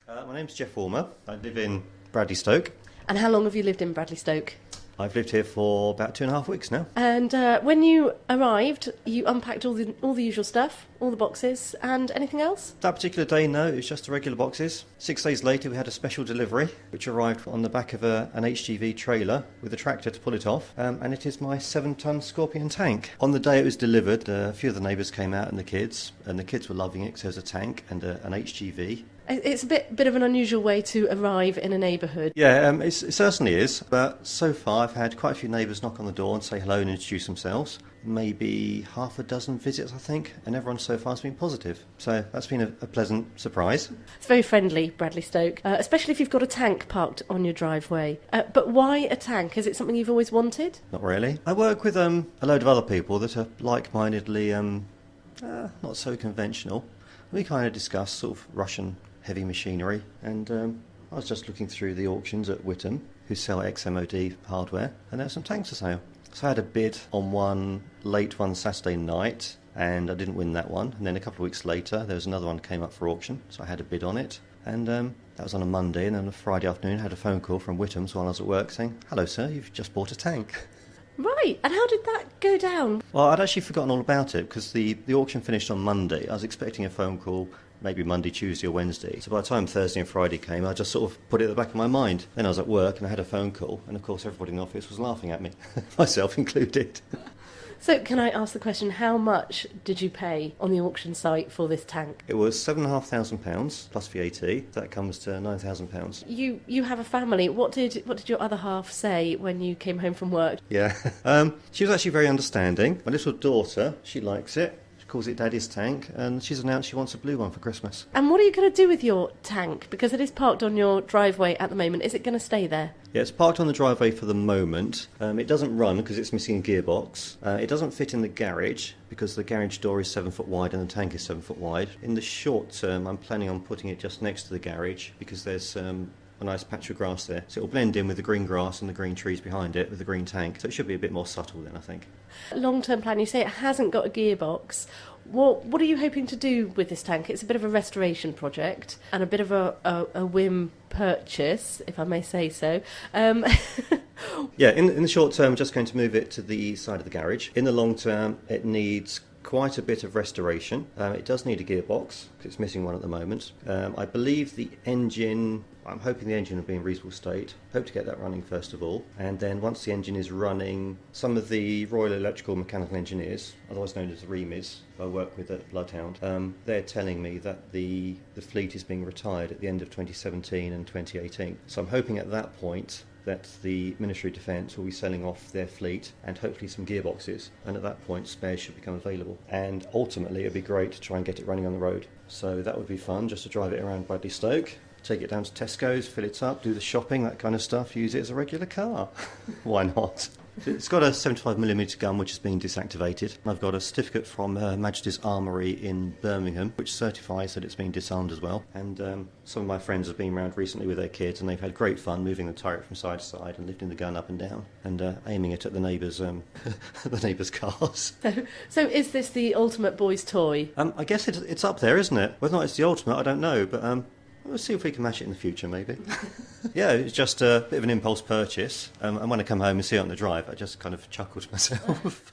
My name's Jeff Warmer. I live in Bradley Stoke. And how long have you lived in Bradley Stoke? I've lived here for about 2.5 weeks now. And when you arrived, you unpacked all the usual stuff, all the boxes, and anything else? That particular day, no, it was just the regular boxes. 6 days later, we had a special delivery, which arrived on the back of an HGV trailer with a tractor to pull it off, and it is my 7-ton Scorpion tank. On the day it was delivered, a few of the neighbours came out and the kids were loving it because there was a tank and an HGV. It's a bit of an unusual way to arrive in a neighbourhood. Yeah, it certainly is, but so far I've had quite a few neighbours knock on the door and say hello and introduce themselves. Maybe half a dozen visits, I think, and everyone so far has been positive. So that's been a pleasant surprise. It's very friendly, Bradley Stoke, especially if you've got a tank parked on your driveway. But why a tank? Is it something you've always wanted? Not really. I work with a load of other people that are like-mindedly not so conventional. We kind of discuss sort of Russian heavy machinery, and I was just looking through the auctions at Whittam, who sell ex-MOD hardware, and there were some tanks for sale. So I had a bid on one late one Saturday night, and I didn't win that one. And then a couple of weeks later, there was another one came up for auction, so I had a bid on it. And that was on a Monday, and then on a Friday afternoon, I had a phone call from Whittam's while I was at work saying, "Hello, sir, you've just bought a tank." Right, and how did that go down? Well, I'd actually forgotten all about it, because the auction finished on Monday. I was expecting a phone call maybe Monday, Tuesday or Wednesday. So by the time Thursday and Friday came, I just sort of put it at the back of my mind. Then I was at work and I had a phone call, and of course everybody in the office was laughing at me, myself included. So can I ask the question, how much did you pay on the auction site for this tank? It was £7,500 plus VAT. That comes to £9,000. You have a family. What did your other half say when you came home from work? Yeah, she was actually very understanding. My little daughter, she likes it. Calls it Daddy's tank, and she's announced she wants a blue one for Christmas. And what are you going to do with your tank? Because it is parked on your driveway at the moment. Is it going to stay there? Yeah, it's parked on the driveway for the moment. It doesn't run because it's missing a gearbox. It doesn't fit in the garage because the garage door is 7 foot wide and the tank is 7 foot wide. In the short term, I'm planning on putting it just next to the garage because there's a nice patch of grass there. So it'll blend in with the green grass and the green trees behind it with the green tank. So it should be a bit more subtle then, I think. Long-term plan, you say it hasn't got a gearbox. What are you hoping to do with this tank? It's a bit of a restoration project and a bit of a whim purchase, if I may say so. Yeah, in the short term, I'm just going to move it to the side of the garage. In the long term, it needs quite a bit of restoration. It does need a gearbox because it's missing one at the moment. I believe the engine, I'm hoping the engine will be in reasonable state. Hope to get that running first of all, and then once the engine is running, some of the Royal Electrical Mechanical Engineers, otherwise known as the REMES, I work with at Bloodhound, they're telling me that the fleet is being retired at the end of 2017 and 2018. So I'm hoping at that point that the Ministry of Defence will be selling off their fleet and hopefully some gearboxes, and at that point spares should become available, and ultimately it'd be great to try and get it running on the road. So that would be fun, just to drive it around Bradley Stoke, take it down to Tesco's, fill it up, do the shopping, that kind of stuff, use it as a regular car. Why not? It's got a 75mm gun which has been deactivated. I've got a certificate from Her Majesty's Armoury in Birmingham which certifies that it's been disarmed as well. And some of my friends have been around recently with their kids and they've had great fun moving the turret from side to side and lifting the gun up and down and aiming it at the neighbours' the neighbours' cars. So is this the ultimate boy's toy? I guess it's up there, isn't it? Whether or not it's the ultimate, I don't know, but we'll see if we can match it in the future, maybe. Yeah, it's just a bit of an impulse purchase. And when I come home and see it on the drive, I just kind of chuckle to myself.